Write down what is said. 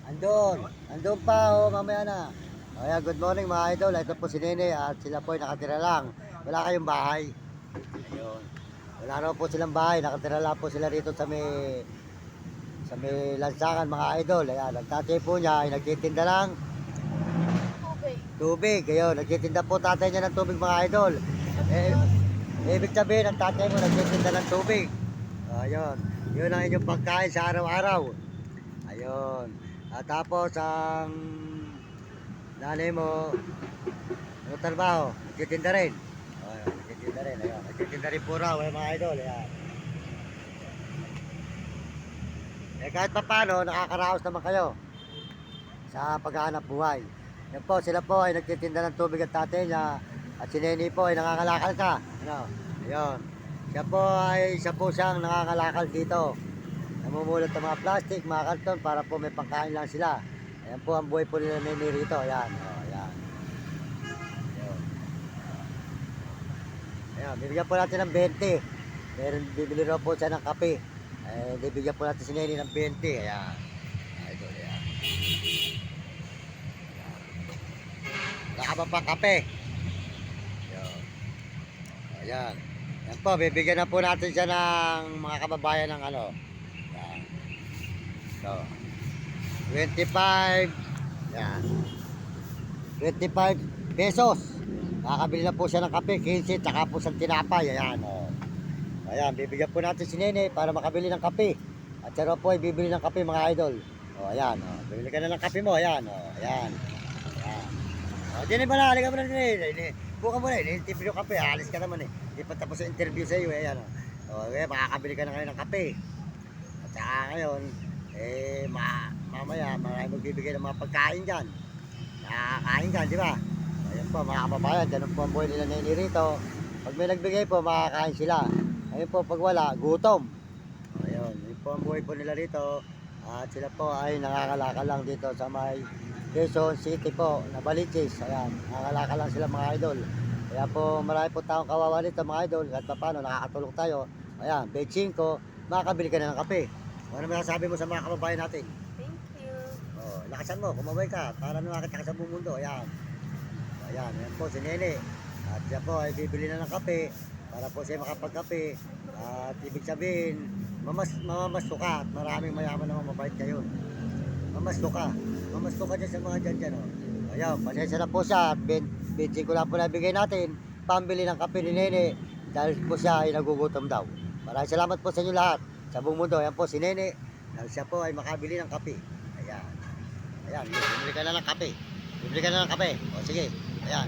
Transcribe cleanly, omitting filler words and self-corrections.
Andun. Andun pa, oh, mamaya na. Ayan, good morning mga idol. Ito po si Nene at sila po ay nakatira lang. Wala kayong bahay. Ayun. Wala raw po silang bahay. Nakatira lang po sila rito sa may lansangan mga idol. Ayan, nagtatay po niya ay nagtitinda lang tubig. Ayun, nagtitinda po tatay niya ng tubig mga idol. Eh, ibig sabihin, ang tatay mo nagtitinda ng tubig. Ayun. Yun ang inyong pagkain sa araw-araw. Ayun. At tapos ang nanay mo, ano trabaho? Nagtitinda rin. Ayun, nagtitinda rin. Ayun, nagtitinda rin po raw, mga idol. Ayan. Eh kahit pa paano, nakakaraos naman kayo sa paghahanap buhay. Yan po, sila po ay nagtitinda ng tubig at tatay niya. At si Nene po ay nangangalakal ka. Ano? Ayun. Siya po siyang nangangalakal dito. Namumulot ng mga plastic, mga karton para po may pangkain lang sila. Ayan po ang buhay po nila Nene rito. Ayan. O, ayan. Ayan. Ayan. Bibigyan po natin ng 20. Meron bibili raw po siya ng kape. Eh, bibigyan po natin si Nene ng 20. Ayan. Idol, ayan. Nakaba pa kape. Ayan. Ayan. Yan po, bibigyan na po natin siya ng mga kababayan ng ano. Yan. So, 25. Yan. 25 pesos. Nakakabili na po siya ng kape, 15, tsaka po sa tinapay. Ayan, o. Ayan, bibigyan po natin si Nene para makabili ng kape. At siya po ay bibili ng kape mga idol. O, ayan, o. Bibili ka na ng kape mo, ayan, o. Ayan. Ayan. O, dyan ba na, halika mo na Nene. Buka mo na, in-interview yung kape, alis ka naman eh. Hindi pa tapos yung interview sa iyo, ayan o. O, makakabili ka na kayo ng kape. At saka ngayon, mamaya, marami magbibigay ng mga pagkain dyan. Nakakain dyan, di ba? Ayan po, mga kababayan, ganun po ang buhay nila Nene rito. Pag may nagbigay po, makakain sila. Ayun po, pag wala, gutom. Ayun, yun po ang buhay po nila rito. At sila po ay nangangalakal lang dito sa may Quezon City po, na Baliches. Ayan, nangangalakal lang sila mga idol. Kaya po, marami po taong kawawa dito mga idol. Kahit pa paano, nakakatulong tayo. Ayan, bed 5, makakabili ka na ng kape. Ano masasabi mo sa mga kababayan natin? Thank you. Oh, lakasan mo, kumabay ka para nakakita ka sa buong mundo. Ayan. Ayan, ayan po si Nene. At siya po ay bibili na ng kape para po siya makapagkape. At ibig sabihin, mamamaslo ka at maraming mayaman naman mabait kayo. Mamaslo ka. Mamaslo ka dyan sa mga dyan. Oh. Ayan, pasensya na po siya. At 25 ko lang po nabigay natin. Pambili ng kape ni Nene dahil po siya ay nagugutom daw. Maraming salamat po sa inyo lahat. Sa buong mundo, ayan po si Nene. Dahil siya po ay makabili ng kape. Ayan. Ayan, bibili ka na ng kape. Bibili ka na ng kape. O sige, ayan.